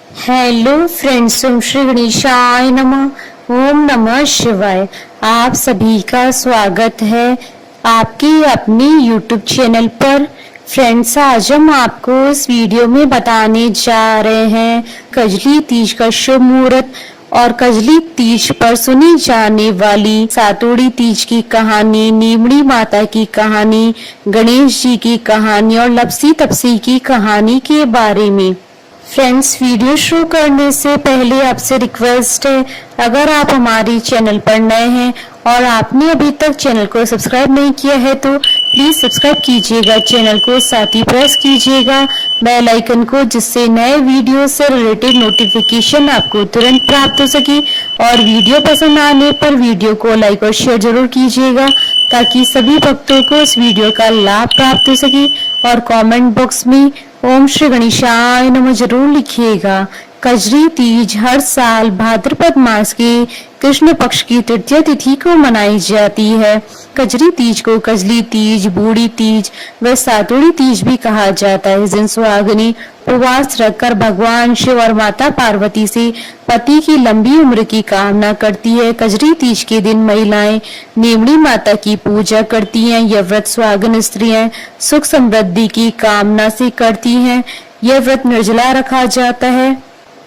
Hello friends, ओम श्री गणेशाय नमः। ओम नमः शिवाय। आप सभी का स्वागत है आपकी अपनी यूट्यूब चैनल पर। फ्रेंड्स, आज हम आपको इस वीडियो में बताने जा रहे हैं कजली तीज का शुभ मुहूर्त और कजली तीज पर सुनी जाने वाली सातोड़ी तीज की कहानी, नीमड़ी माता की कहानी, गणेश जी की कहानी और लपसी तपसी की कहानी के बारे में। फ्रेंड्स, वीडियो शुरू करने से पहले आपसे रिक्वेस्ट है, अगर आप हमारी चैनल पर नए हैं और आपने अभी तक चैनल को सब्सक्राइब नहीं किया है तो प्लीज सब्सक्राइब कीजिएगा चैनल को, साथ ही प्रेस कीजिएगा बेल आइकन को, जिससे नए वीडियो से रिलेटेड नोटिफिकेशन आपको तुरंत प्राप्त हो सके। और वीडियो पसंद आने पर वीडियो को लाइक और शेयर जरूर कीजिएगा ताकि सभी भक्तों को इस वीडियो का लाभ प्राप्त हो सके। और कमेंट बॉक्स में ओम श्री गणेशाय नमः जरूर लिखिएगा। कजरी तीज हर साल भाद्रपद मास के कृष्ण पक्ष की तृतीय तिथि को मनाई जाती है। कजरी तीज को कजली तीज, बूढ़ी तीज व सातोड़ी तीज भी कहा जाता है। इस दिन सुहागिनी उपवास रखकर भगवान शिव और माता पार्वती से पति की लंबी उम्र की कामना करती है। कजरी तीज के दिन महिलाएं नीमड़ी माता की पूजा करती हैं। यह व्रत सुहागिन स्त्रियां सुख समृद्धि की कामना से करती हैं। यह व्रत निर्जला रखा जाता है।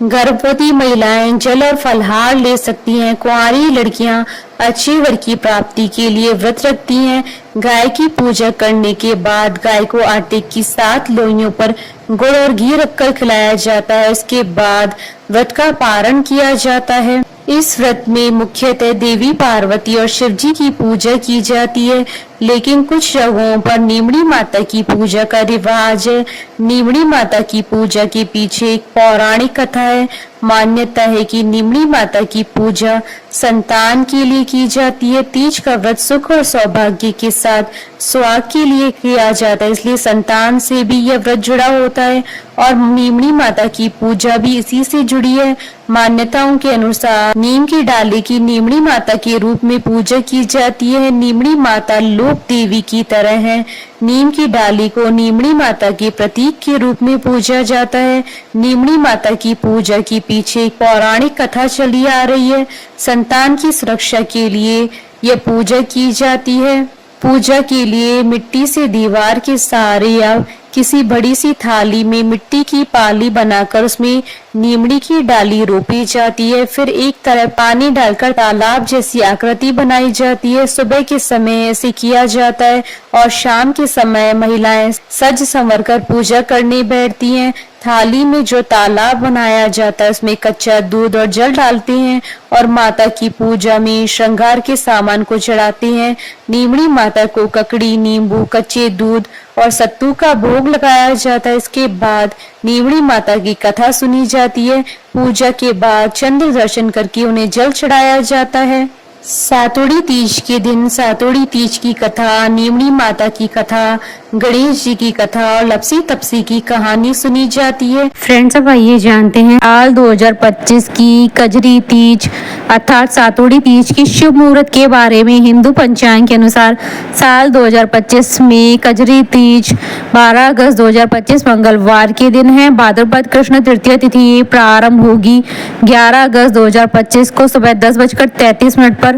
गर्भवती महिलाएं जल और फलहार ले सकती हैं। कुंवारी लड़कियां अच्छे वर की प्राप्ति के लिए व्रत रखती हैं। गाय की पूजा करने के बाद गाय को आटे की 7 लोइयों पर गुड़ और घी रखकर खिलाया जाता है। इसके बाद व्रत का पारण किया जाता है। इस व्रत में मुख्यतः देवी पार्वती और शिव जी की पूजा की जाती है, लेकिन कुछ जगहों पर नीमड़ी माता की पूजा का रिवाज है। नीमड़ी माता की पूजा के पीछे एक पौराणिक कथा है। मान्यता है कि नीमड़ी माता की पूजा संतान के लिए की जाती है। तीज का व्रत सुख और सौभाग्य के साथ सुहाग के लिए किया जाता है, इसलिए संतान से भी यह व्रत जुड़ा होता है और नीमड़ी माता की पूजा भी इसी से जुड़ी है। मान्यताओं के अनुसार नीम की डाली की नीमड़ी माता के रूप में पूजा की जाती है। नीमड़ी माता लोक देवी की तरह है। नीम की डाली को नीमड़ी माता के प्रतीक के रूप में पूजा जाता है। नीमड़ी माता की पूजा के पीछे एक पौराणिक कथा चली आ रही है। संतान की सुरक्षा के लिए यह पूजा की जाती है। पूजा के लिए मिट्टी से दीवार के सहारे या किसी बड़ी सी थाली में मिट्टी की पाली बनाकर उसमें नीमड़ी की डाली रोपी जाती है। फिर एक तरफ पानी डालकर तालाब जैसी आकृति बनाई जाती है। सुबह के समय ऐसे किया जाता है और शाम के समय महिलाएं सज संवर कर पूजा करने बैठती हैं। थाली में जो तालाब बनाया जाता है उसमें कच्चा दूध और जल डालते हैं और माता की पूजा में श्रृंगार के सामान को चढ़ाते हैं। नीमड़ी माता को ककड़ी, नींबू, कच्चे दूध और सत्तू का भोग लगाया जाता है। इसके बाद नीमड़ी माता की कथा सुनी जाती है। पूजा के बाद चंद्र दर्शन करके उन्हें जल चढ़ाया जाता है। सातोड़ी तीज के दिन सातोड़ी तीज की कथा, नीमड़ी माता की कथा, गणेश जी की कथा और लपसी तपसी की कहानी सुनी जाती है। फ्रेंड्स, अब आइए जानते हैं साल 2025 की कजरी तीज अर्थात सातोड़ी तीज की शुभ मुहूर्त के बारे में। हिंदू पंचांग के अनुसार साल 2025 में कजरी तीज 12 अगस्त 2025 मंगलवार के दिन है। भाद्रपद कृष्ण तृतीय तिथि प्रारंभ होगी 11 अगस्त 2025 को सुबह 10:33 पर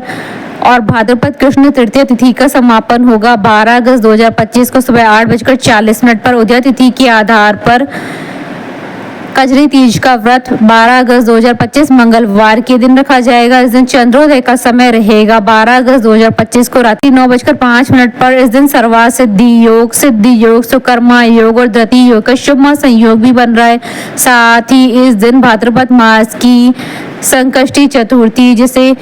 और भाद्रपद कृष्ण तृतीय तिथि का समापन होगा 12 अगस्त 2025 को सुबह 8:40 पर। उदय तिथि के आधार पर कजरी तीज का व्रत 12 अगस्त 2025 मंगलवार के दिन रखा जाएगा। इस दिन चंद्रोदय का समय रहेगा 12 अगस्त 2025 को रात्रि 9:05 पर। इस दिन सर्वा सिद्धि योग, सुकर्मा योग और धृति योग का शुभ संयोग भी बन रहा है। साथ ही इस दिन भाद्रपद मास की संकष्टी चतुर्थी, जिसे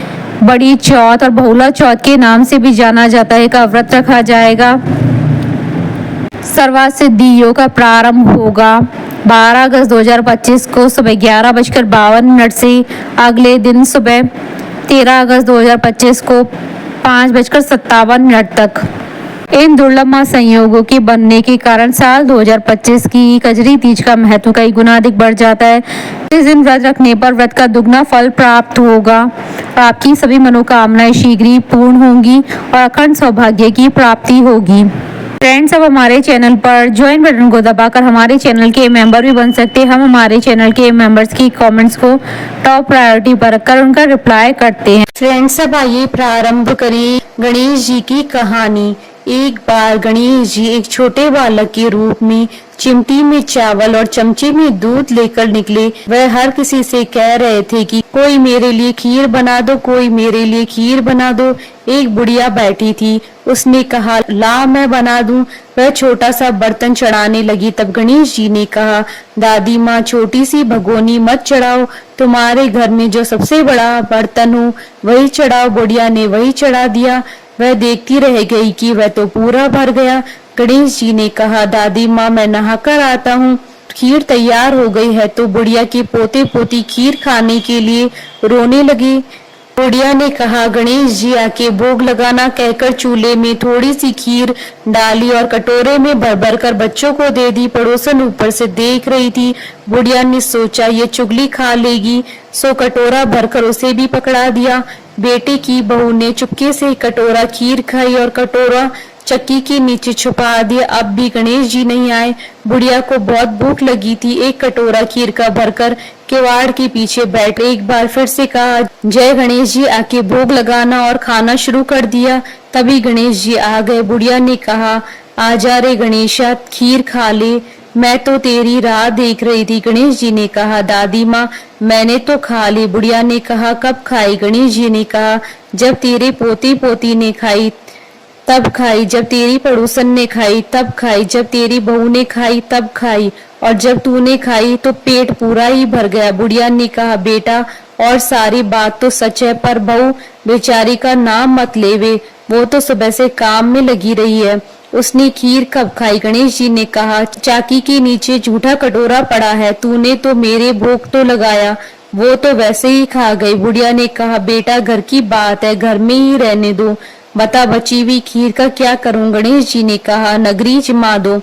बड़ी चौथ और बहुला चौथ के नाम से भी जाना जाता है, का व्रत रखा जाएगा। सर्वा सिद्धि योग का प्रारंभ होगा 12 अगस्त 2025 को सुबह 11:52 से अगले दिन सुबह 13 अगस्त 2025 को 5:57 तक। इन दुर्लभ संयोगों के बनने के कारण साल 2025 की कजरी तीज का महत्व कई गुना अधिक बढ़ जाता है। इस दिन व्रत रखने पर व्रत का दुगना फल प्राप्त होगा। आपकी सभी मनोकामनाएं शीघ्र ही पूर्ण होंगी और अखंड सौभाग्य की प्राप्ति होगी। फ्रेंड्स, अब हमारे चैनल पर ज्वाइन बटन को दबाकर हमारे चैनल के मेंबर भी बन सकते हैं। हम हमारे चैनल के मेंबर्स की कमेंट्स को टॉप प्रायोरिटी पर रखकर उनका रिप्लाई करते हैं। फ्रेंड्स, अब आइए प्रारंभ करें गणेश जी की कहानी। एक बार गणेश जी एक छोटे बालक के रूप में चिमटी में चावल और चमचे में दूध लेकर निकले। वह हर किसी से कह रहे थे कि कोई मेरे लिए खीर बना दो, कोई मेरे लिए खीर बना दो। एक बुढ़िया बैठी थी, उसने कहा ला मैं बना दूं। वह छोटा सा बर्तन चढ़ाने लगी, तब गणेश जी ने कहा दादी माँ छोटी सी भगोनी मत चढ़ाओ, तुम्हारे घर में जो सबसे बड़ा बर्तन हो वही चढ़ाओ। बुढ़िया ने वही चढ़ा दिया। वह देखती रह गई कि वह तो पूरा भर गया। गणेश जी ने कहा दादी माँ मैं नहाकर आता हूँ। खीर तैयार हो गई है तो बुढ़िया के पोते पोती खीर खाने के लिए रोने लगे। बुढ़िया ने कहा गणेश जी आके भोग लगाना, कहकर चूल्हे में थोड़ी सी खीर डाली और कटोरे में भर भर कर बच्चों को दे दी। पड़ोसन ऊपर से देख रही थी। बुढ़िया ने सोचा ये चुगली खा लेगी, सो कटोरा भरकर उसे भी पकड़ा दिया। बेटे की बहू ने चुपके से कटोरा खीर खाई और कटोरा चक्की के नीचे छुपा दिया। अब भी गणेश जी नहीं आए। बुढ़िया को बहुत भूख लगी थी। एक कटोरा खीर का भरकर किवाड़ के पीछे बैठ एक बार फिर से कहा जय गणेश जी आके भोग लगाना और खाना शुरू कर दिया। तभी गणेश जी आ गए। बुढ़िया ने कहा आजा रे गणेशा खीर खा ले, मैं तो तेरी राह देख रही थी। गणेश जी ने कहा दादी माँ मैंने तो खा ली। बुढ़िया ने कहा कब खाई? गणेश जी ने कहा जब तेरे पोती पोती ने खाई तब खाई, जब तेरी पड़ोसन ने खाई तब खाई, जब तेरी बहू ने खाई तब खाई, और जब तूने खाई तो पेट पूरा ही भर गया। बुढ़िया ने कहा बेटा और सारी बात तो सच है, पर बहू बेचारी का नाम मत लेवे, वो तो सुबह से काम में लगी रही है। उसने खीर कब खाई? गणेश जी ने कहा चाकी के नीचे झूठा कटोरा पड़ा है, तूने तो मेरे भोग तो लगाया, वो तो वैसे ही खा गई। बुढ़िया ने कहा बेटा घर की बात है, घर में ही रहने दो, बता बची हुई खीर का क्या करूं? गणेश जी ने कहा नगरी जमा दो।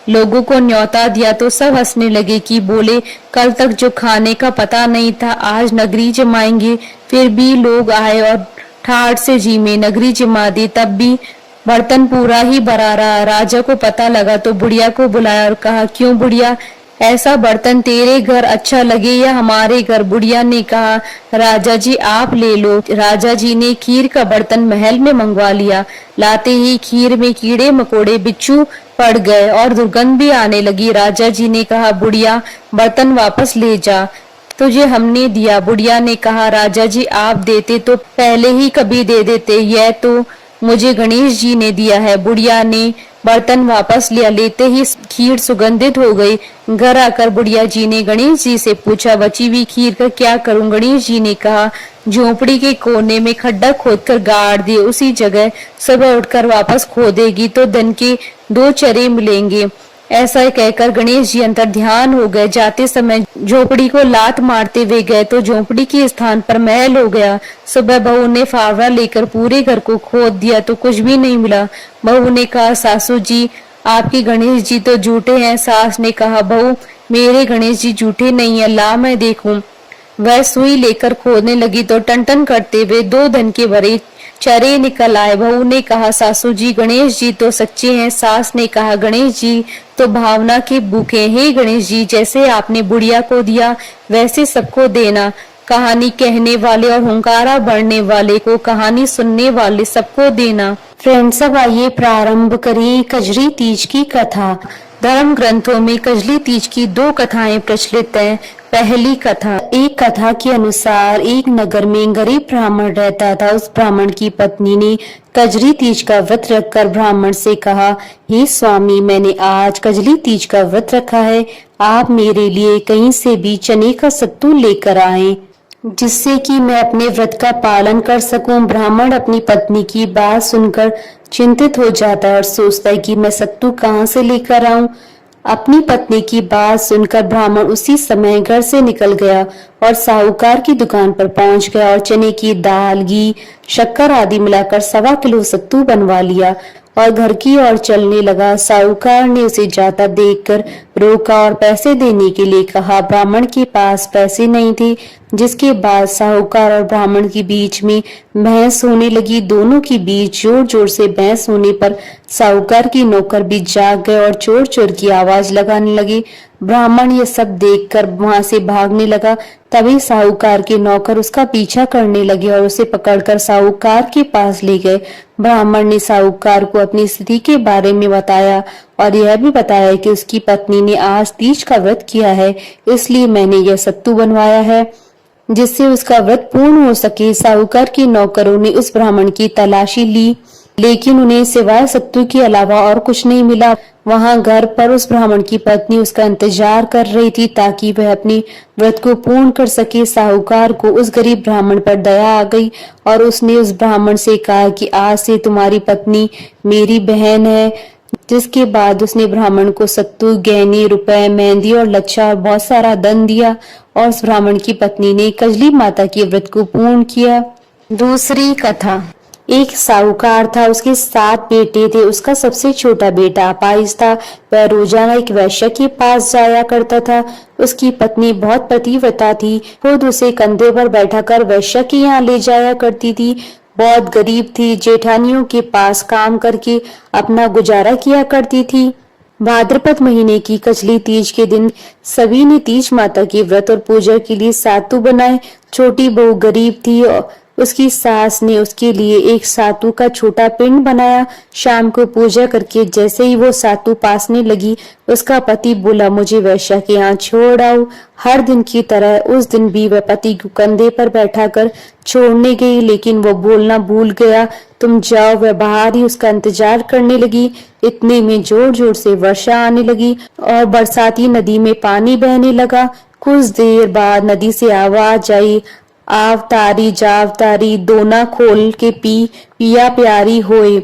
लोगों को न्योता दिया तो सब हंसने लगे कि बोले कल तक जो खाने का पता नहीं था आज नगरी जमाएंगे। फिर भी लोग आए और ठाठ से जी में नगरी जमा दी, तब भी बर्तन पूरा ही भरा रहा। राजा को पता लगा तो बुढ़िया को बुलाया और कहा क्यों बुढ़िया ऐसा बर्तन तेरे घर अच्छा लगे या हमारे घर? बुढ़िया ने कहा राजा जी आप ले लो। राजा जी ने खीर का बर्तन महल में मंगवा लिया। लाते ही खीर में कीड़े मकोड़े बिच्छू पड़ गए और दुर्गंध भी आने लगी। राजा जी ने कहा बुढ़िया बर्तन वापस ले जा, तुझे हमने दिया। बुढ़िया ने कहा राजा जी आप देते तो पहले ही कभी दे देते, यह तो मुझे गणेश जी ने दिया है। बुढ़िया ने बर्तन वापस लिया। लेते ही खीर सुगंधित हो गई। घर आकर बुढ़िया जी ने गणेश जी से पूछा बची हुई खीर का क्या करूं? गणेश जी ने कहा झोपड़ी के कोने में खड्डा खोदकर गाड़ दिए, उसी जगह सुबह उठकर वापस खोदेगी तो धन के 2 चरे मिलेंगे। ऐसा कहकर गणेश जी अंतर ध्यान हो गए। जाते समय झोपड़ी को लात मारते हुए गए तो झोपड़ी के स्थान पर महल हो गया। सुबह बहू ने फावड़ा लेकर पूरे घर को खोद दिया तो कुछ भी नहीं मिला। बहू ने कहा सासू जी आपके गणेश जी तो झूठे हैं। सास ने कहा बहू मेरे गणेश जी झूठे नहीं है, ला मैं देखूं। वह सुई लेकर खोदने लगी तो टन टन करते हुए 2 धन के भरे चरे निकल आए। बहू ने कहा सासू जी गणेश जी तो सच्चे हैं। सास ने कहा गणेश जी तो भावना के भूखे हैं। गणेश जी जैसे आपने बुढ़िया को दिया वैसे सबको देना। कहानी कहने वाले और हुंकारा भरने वाले को, कहानी सुनने वाले सबको देना। फ्रेंड्स, अब आइए प्रारंभ करें कजरी तीज की कथा। धर्म ग्रंथों में कजली तीज की 2 कथाएं प्रचलित हैं। पहली कथा, एक कथा के अनुसार एक नगर में गरीब ब्राह्मण रहता था। उस ब्राह्मण की पत्नी ने कजरी तीज का व्रत रखकर ब्राह्मण से कहा, हे स्वामी, मैंने आज कजली तीज का व्रत रखा है, आप मेरे लिए कहीं से भी चने का सत्तू लेकर आएं, जिससे कि मैं अपने व्रत का पालन कर सकूं। ब्राह्मण अपनी पत्नी की बात सुनकर चिंतित हो जाता है और सोचता है कि मैं सत्तू कहाँ से लेकर आऊं। अपनी पत्नी की बात सुनकर ब्राह्मण उसी समय घर से निकल गया और साहूकार की दुकान पर पहुंच गया और चने की दाल, घी, शक्कर आदि मिलाकर 1.25 किलो सत्तू बनवा लिया और घर की ओर चलने लगा। साहूकार ने उसे जाता देखकर रोका और पैसे देने के लिए कहा। ब्राह्मण के पास पैसे नहीं थे, जिसके बाद साहूकार और ब्राह्मण के बीच में बहस होने लगी। दोनों के बीच जोर जोर से बहस होने पर साहूकार की नौकर भी जाग गए और चोर चोर की आवाज लगाने लगे। ब्राह्मण ये सब देखकर वहां से भागने लगा। तभी साहूकार के नौकर उसका पीछा करने लगे और उसे पकड़कर साहूकार के पास ले गए। ब्राह्मण ने साहूकार को अपनी स्थिति के बारे में बताया और यह भी बताया कि उसकी पत्नी ने आज तीज का व्रत किया है, इसलिए मैंने यह सत्तू बनवाया है जिससे उसका व्रत पूर्ण हो सके। साहूकार के नौकरों ने उस ब्राह्मण की तलाशी ली, लेकिन उन्हें सिवाय सत्तू के अलावा और कुछ नहीं मिला। वहां घर पर उस ब्राह्मण की पत्नी उसका इंतजार कर रही थी ताकि वह अपने व्रत को पूर्ण कर सके। साहूकार को उस गरीब ब्राह्मण पर दया आ गई और उसने उस ब्राह्मण से कहा कि आज से तुम्हारी पत्नी मेरी बहन है। जिसके बाद उसने ब्राह्मण को सत्तू, गहने, रुपए, मेहंदी और लच्छा और बहुत सारा धन दिया और उस ब्राह्मण की पत्नी ने कजली माता के व्रत को पूर्ण किया। दूसरी कथा। एक साहूकार था, उसके 7 बेटे थे। उसका सबसे छोटा बेटा अपाहिज था। वह रोजाना एक वैश्य के पास जाया करता था। उसकी पत्नी बहुत पतिव्रता थी, खुद उसे कंधे पर बैठाकर वैश्य के यहाँ ले जाया करती थी। बहुत गरीब थी, जेठानियों के पास काम करके अपना गुजारा किया करती थी। भाद्रपद महीने की कजली तीज के दिन सभी ने तीज माता के व्रत और पूजा के लिए सातु बनाए। छोटी बहू गरीब थी, उसकी सास ने उसके लिए एक सातु का छोटा पिंड बनाया। शाम को पूजा करके जैसे ही वो सातु पासने लगी, उसका पति बोला, मुझे वैश्या के यहाँ छोड़ आओ। हर दिन की तरह उस दिन भी वह पति को कंधे पर बैठाकर छोड़ने गई, लेकिन वो बोलना भूल गया। तुम जाओ। वह बाहर ही उसका इंतजार करने लगी। इतने में जोर जोर से वर्षा आने लगी और बरसाती नदी में पानी बहने लगा। कुछ देर बाद नदी से आवाज आई, आव तारी जाव तारी, दोना खोल के पी, पिया प्यारी होए।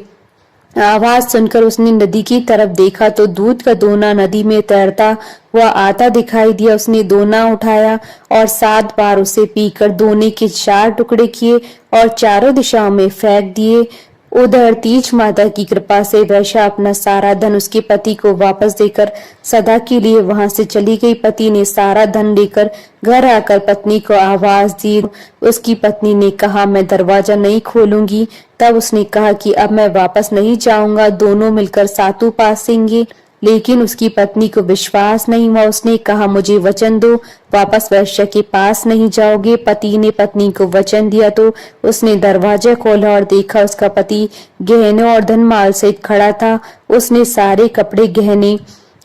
आवाज सुनकर उसने नदी की तरफ देखा तो दूध का दोना नदी में तैरता हुआ आता दिखाई दिया। उसने दोना उठाया और 7 बार उसे पीकर दोने के 4 टुकड़े किए और चारों दिशाओं में फेंक दिए। उधर तीज माता की कृपा से वैश्या अपना सारा धन उसके पति को वापस देकर सदा के लिए वहां से चली गई। पति ने सारा धन लेकर घर आकर पत्नी को आवाज दी। उसकी पत्नी ने कहा, मैं दरवाजा नहीं खोलूंगी। तब उसने कहा कि अब मैं वापस नहीं जाऊंगा, दोनों मिलकर सातु पासेंगे। लेकिन उसकी पत्नी को विश्वास नहीं हुआ। उसने कहा, मुझे वचन दो, वापस वैश्य के पास नहीं जाओगे। पति ने पत्नी को वचन दिया तो उसने दरवाजा खोला और देखा उसका पति गहनों और धनमाल सहित खड़ा था। उसने सारे कपड़े गहने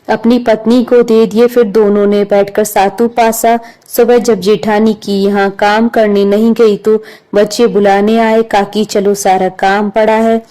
अपनी पत्नी को दे दिए। फिर दोनों ने बैठकर सातु पासा। सुबह जब जेठानी की यहाँ काम करने नहीं गई तो बच्चे बुलाने आए, काकी चलो सारा काम पड़ा है।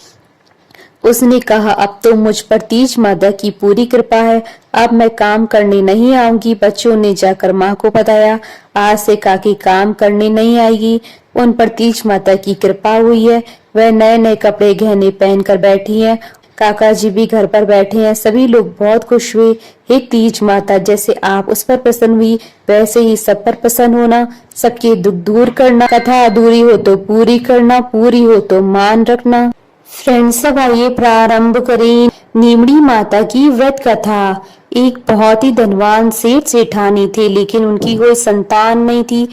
उसने कहा, अब तो मुझ पर तीज माता की पूरी कृपा है, अब मैं काम करने नहीं आऊंगी। बच्चों ने जाकर माँ को बताया, आज से काकी काम करने नहीं आएगी, उन पर तीज माता की कृपा हुई है। वह नए नए कपड़े गहने पहनकर बैठी हैं। काका जी भी घर पर बैठे हैं। सभी लोग बहुत खुश हुए। हे तीज माता, जैसे आप उस पर प्रसन्न हुई वैसे ही सब पर प्रसन्न होना, सबके दुख दूर करना, कथा अधूरी हो तो पूरी करना, पूरी हो तो मान रखना। फ्रेंड्स, अब आइए प्रारंभ करें नीमड़ी माता की व्रत कथा। एक बहुत ही धनवान सेठ सेठानी थे, लेकिन उनकी कोई संतान नहीं थी।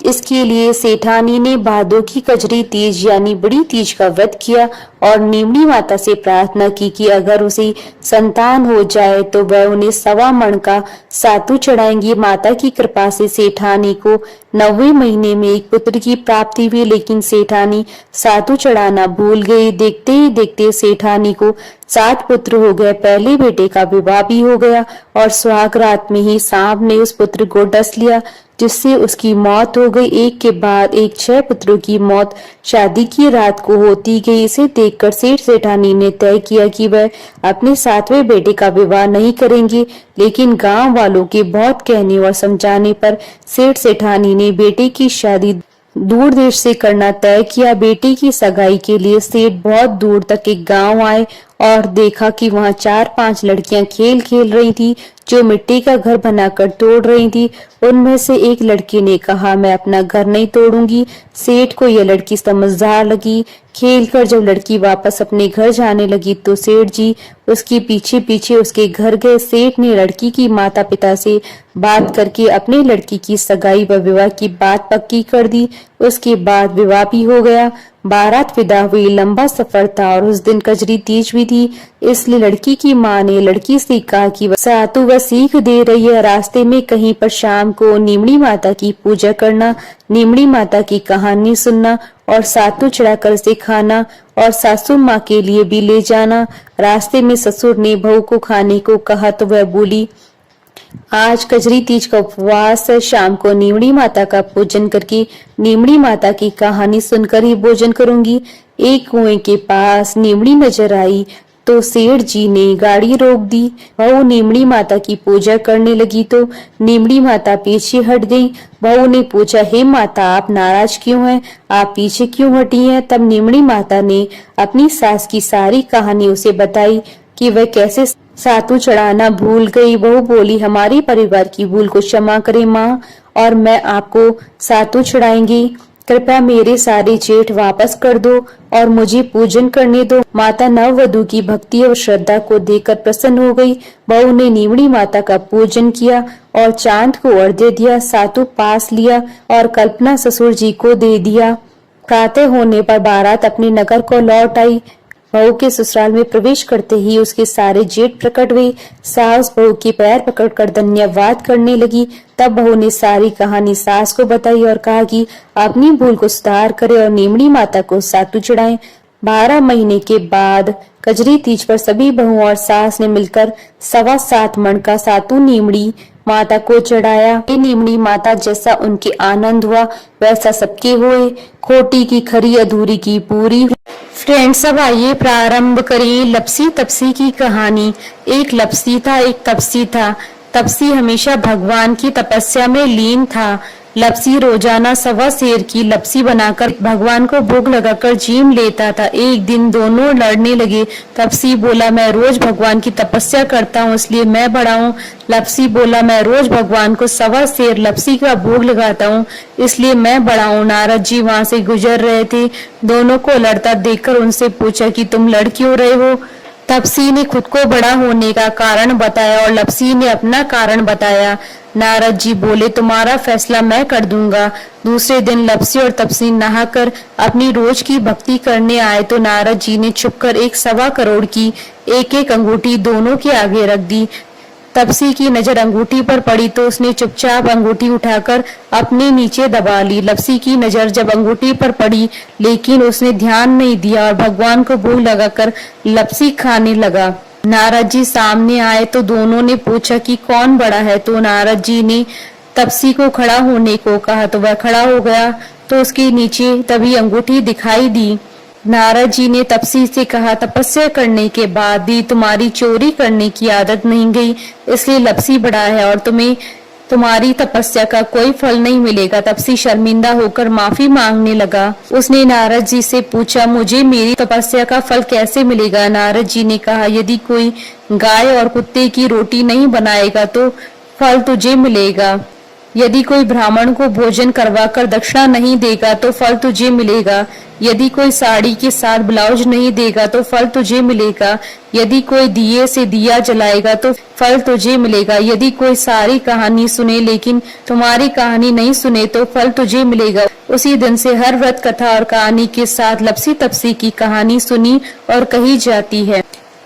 इसके लिए सेठानी ने भादों की कजरी तीज यानी बड़ी तीज का व्रत किया और नीमड़ी माता से प्रार्थना की कि अगर उसे संतान हो जाए तो वह उन्हें 1.25 मण का सातु चढ़ाएंगी। माता की कृपा से सेठानी को 9वें महीने में एक पुत्र की प्राप्ति हुई, लेकिन सेठानी सातु चढ़ाना भूल गई। देखते ही देखते सेठानी को 7 पुत्र हो गए। पहले बेटे का विवाह भी हो गया और सुहाग रात में ही सांप ने उस पुत्र को डस लिया, जिससे उसकी मौत हो गई। एक के बाद एक 6 पुत्रों की मौत शादी की रात को होती गई। इसे देखकर सेठ सेठानी ने तय किया कि वह अपने 7वें बेटे का विवाह नहीं करेंगे, लेकिन गांव वालों के बहुत कहने और समझाने पर सेठ सेठानी ने बेटे की शादी दूर देश से करना तय किया। बेटे की सगाई के लिए सेठ बहुत दूर तक एक गांव आए और देखा कि वहां 4-5 लड़कियां खेल खेल रही थी, जो मिट्टी का घर बनाकर तोड़ रही थी। उनमें से एक लड़की ने कहा, मैं अपना घर नहीं तोड़ूंगी। सेठ को यह लड़की समझदार लगी, खेलकर जब लड़की वापस अपने घर जाने लगी तो सेठ जी उसके पीछे पीछे उसके घर गए। सेठ ने लड़की की माता पिता से बात करके अपनी लड़की की सगाई व विवाह की बात पक्की कर दी। उसके बाद विवाह भी हो गया। बारात विदा हुई। लंबा सफर था और उस दिन कजरी तीज भी थी, इसलिए लड़की की माँ ने लड़की से कहा कि सातु वह सीख दे रही है, रास्ते में कहीं पर शाम को नीमड़ी माता की पूजा करना, नीमड़ी माता की कहानी सुनना और सातु चढ़ाकर से खाना और सासू माँ के लिए भी ले जाना। रास्ते में ससुर ने बहू को खाने को कहा तो वह बोली, आज कजरी तीज का उपवास है, शाम को नीमड़ी माता का पूजन करके नीमड़ी माता की कहानी सुनकर ही भोजन करूंगी। एक कुएं के पास नीमड़ी नजर आई तो सेठ जी ने गाड़ी रोक दी। बहू नीमड़ी माता की पूजा करने लगी तो नीमड़ी माता पीछे हट गई। बहू ने पूछा, हे माता आप नाराज क्यों हैं, आप पीछे क्यों हटी हैं? तब नीमड़ी माता ने अपनी सास की सारी कहानी उसे बताई कि वह कैसे सातु चढ़ाना भूल गई। बहू बोली, हमारे परिवार की भूल को क्षमा करे माँ, और मैं आपको सातु चढ़ाएंगी। कृपया मेरे सारे जेठ वापस कर दो और मुझे पूजन करने दो। माता नववधू की भक्ति और श्रद्धा को देखकर प्रसन्न हो गई। बहू ने नीमड़ी माता का पूजन किया और चांद को अर्घ्य दिया, सातु पास लिया और कल्पना ससुर जी को दे दिया। प्रातः होने पर बारात अपने नगर को लौट आई। बहू के ससुराल में प्रवेश करते ही उसके सारे जेठ प्रकट हुए। सास बहू के पैर पकड़कर धन्यवाद करने लगी। तब बहू ने सारी कहानी सास को बताई और कहा कि अपनी भूल को सुधार करे और नीमड़ी माता को सातु चढ़ाएं। 12 महीने के बाद कजरी तीज पर सभी बहू और सास ने मिलकर 7.25 मन का सातु नीमड़ी माता को चढ़ाया। नीमड़ी माता जैसा उनके आनंद हुआ वैसा सबके हुए। खोटी की खरी अधूरी की पूरी। फ्रेंड्स, अब आइए प्रारंभ करें लपसी तपसी की कहानी। एक लपसी था, एक तपसी था। तपसी हमेशा भगवान की तपस्या में लीन था। लपसी रोजाना 1.25 सेर की लपसी बनाकर भगवान को भोग लगाकर जीम लेता था। एक दिन दोनों लड़ने लगे। तपसी बोला, मैं रोज भगवान की तपस्या करता हूँ इसलिए मैं बड़ा हूँ। लपसी बोला, मैं रोज भगवान को 1.25 सेर लपसी का भोग लगाता हूँ इसलिए मैं बड़ा हूँ। नारद जी वहां से गुजर रहे थे। दोनों को लड़ता देखकर उनसे पूछा कि तुम लड़ क्यों रहे हो? तपसी ने खुद को बड़ा होने का कारण बताया और लपसी ने अपना कारण बताया। नारद जी बोले, तुम्हारा फैसला मैं कर दूंगा। दूसरे दिन लपसी और तपसी नहाकर अपनी रोज की भक्ति करने आए तो नारद जी ने छुपकर 1.25 करोड़ की एक अंगूठी दोनों के आगे रख दी। तपसी की नजर अंगूठी पर पड़ी तो उसने चुपचाप अंगूठी उठाकर अपने नीचे दबा ली। लपसी की नजर जब अंगूठी पर पड़ी लेकिन उसने ध्यान नहीं दिया और भगवान को भोग लगाकर लपसी खाने लगा। नारद जी सामने आए तो दोनों ने पूछा कि कौन बड़ा है, तो नारद जी ने तपसी को खड़ा होने को कहा तो वह खड़ा हो गया तो उसके नीचे तभी अंगूठी दिखाई दी। नारद जी ने तपसी से कहा, तपस्या करने के बाद भी तुम्हारी चोरी करने की आदत नहीं गई, इसलिए लपसी बड़ा है और तुम्हें तुम्हारी तपस्या का कोई फल नहीं मिलेगा। तपसी शर्मिंदा होकर माफी मांगने लगा। उसने नारद जी से पूछा, मुझे मेरी तपस्या का फल कैसे मिलेगा? नारद जी ने कहा, यदि कोई गाय और कुत्ते की रोटी नहीं बनाएगा तो फल तुझे मिलेगा। यदि कोई ब्राह्मण को भोजन करवाकर दक्षिणा नहीं देगा तो फल तुझे मिलेगा। यदि कोई साड़ी के साथ ब्लाउज नहीं देगा तो फल तुझे मिलेगा। यदि कोई दिए से दिया जलाएगा तो फल तुझे मिलेगा। यदि कोई सारी कहानी सुने लेकिन तुम्हारी कहानी नहीं सुने तो फल तुझे मिलेगा। उसी दिन से हर व्रत कथा और कहानी के साथ लपसी तपसी की कहानी सुनी और कही जाती है।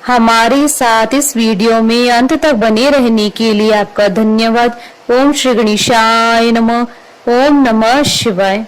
हमारे साथ इस वीडियो में अंत तक बने रहने के लिए आपका धन्यवाद। ओम श्री गणेशाय नमः। ओम नमः शिवाय।